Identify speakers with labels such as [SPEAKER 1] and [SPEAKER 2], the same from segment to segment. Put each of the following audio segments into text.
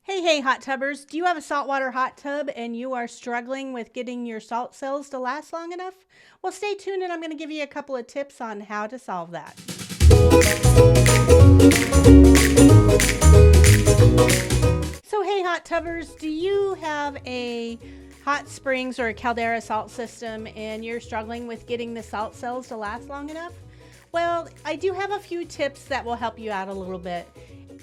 [SPEAKER 1] Hey, hot tubbers. Do you have a saltwater hot tub and you are struggling with getting your salt cells to last long enough? Well, stay tuned and I'm going to give you a couple of tips on how to solve that. So, hey, hot tubbers, do you have a hot springs or a Caldera salt system and you're struggling with getting the salt cells to last long enough? Well, I do have a few tips that will help you out a little bit.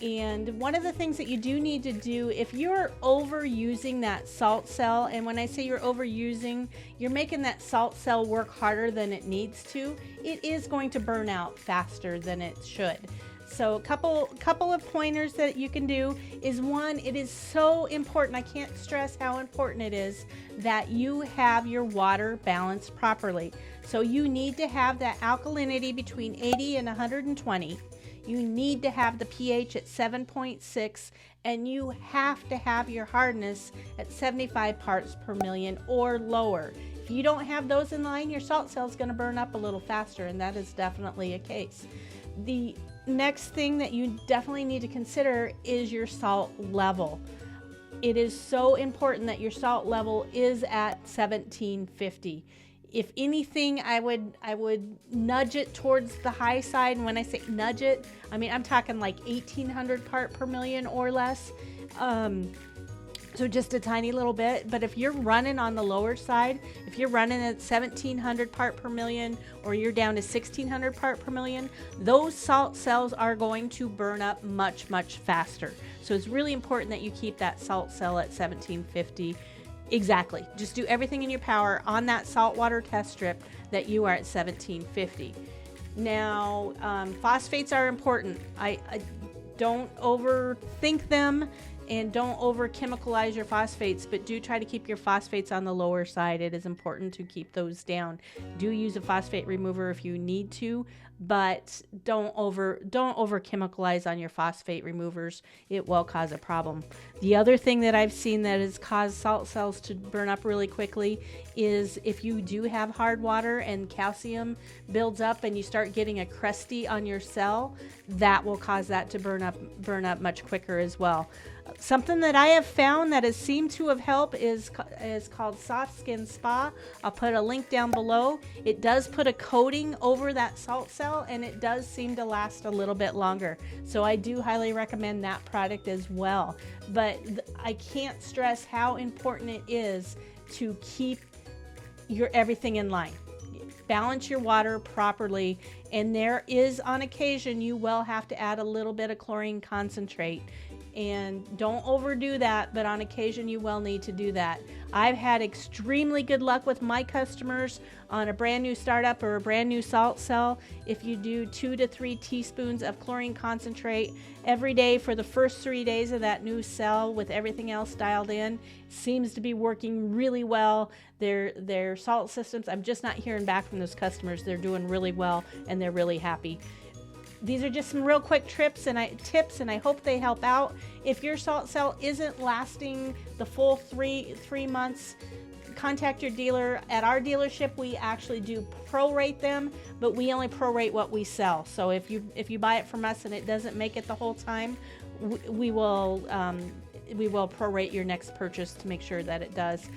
[SPEAKER 1] And one of the things that you do need to do, if you're overusing that salt cell, and when I say you're overusing, you're making that salt cell work harder than it needs to, it is going to burn out faster than it should. So a couple of pointers that you can do is, one, it is so important, I can't stress how important it is that you have your water balanced properly. So you need to have that alkalinity between 80 and 120. You need to have the pH at 7.6, and you have to have your hardness at 75 parts per million or lower. If you don't have those in line, your salt cell is going to burn up a little faster, and that is definitely a case. The next thing that you definitely need to consider is your salt level. It is so important that your salt level is at 1750. If anything, I would nudge it towards the high side. And when I say nudge it, I mean, I'm talking like 1800 part per million or less. So just a tiny little bit. But if you're running on the lower side, if you're running at 1700 part per million, or you're down to 1600 part per million, those salt cells are going to burn up much, much faster. So it's really important that you keep that salt cell at 1750. Exactly. Just do everything in your power on that saltwater test strip that you are at 1750. Now, phosphates are important. I don't overthink them and don't over chemicalize your phosphates, but do try to keep your phosphates on the lower side. It is important to keep those down. Do use a phosphate remover if you need to, but don't over chemicalize on your phosphate removers. It will cause a problem. The other thing that I've seen that has caused salt cells to burn up really quickly is if you do have hard water and calcium builds up and you start getting a crusty on your cell, that will cause that to burn up much quicker as well. Something that I have found that has seemed to have helped is called Soft Skin Spa. I'll put a link down below. It does put a coating over that salt cell, and it does seem to last a little bit longer. So I do highly recommend that product as well. But I can't stress how important it is to keep your everything in line. Balance your water properly, and there is, on occasion, you will have to add a little bit of chlorine concentrate. And don't overdo that, but on occasion you will need to do that. I've had extremely good luck with my customers on a brand new startup or a brand new salt cell. If you do 2 to 3 teaspoons of chlorine concentrate every day for the first 3 days of that new cell with everything else dialed in, seems to be working really well. Their salt systems, I'm just not hearing back from those customers. They're doing really well and they're really happy. These are just some real quick tips, and I hope they help out. If your salt cell isn't lasting the full three months, contact your dealer. At our dealership, we actually do prorate them, but we only prorate what we sell. So if you buy it from us and it doesn't make it the whole time, we will prorate your next purchase to make sure that it does.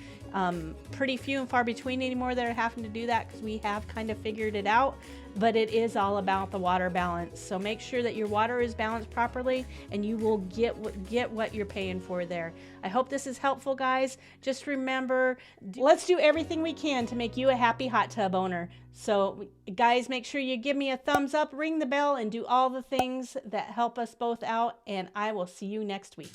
[SPEAKER 1] Pretty few and far between anymore that are having to do that, because we have kind of figured it out, but it is all about the water balance. So make sure that your water is balanced properly and you will get what you're paying for there. I hope this is helpful, guys. Just remember, let's do everything we can to make you a happy hot tub owner. So guys, make sure you give me a thumbs up, ring the bell, and do all the things that help us both out, and I will see you next week.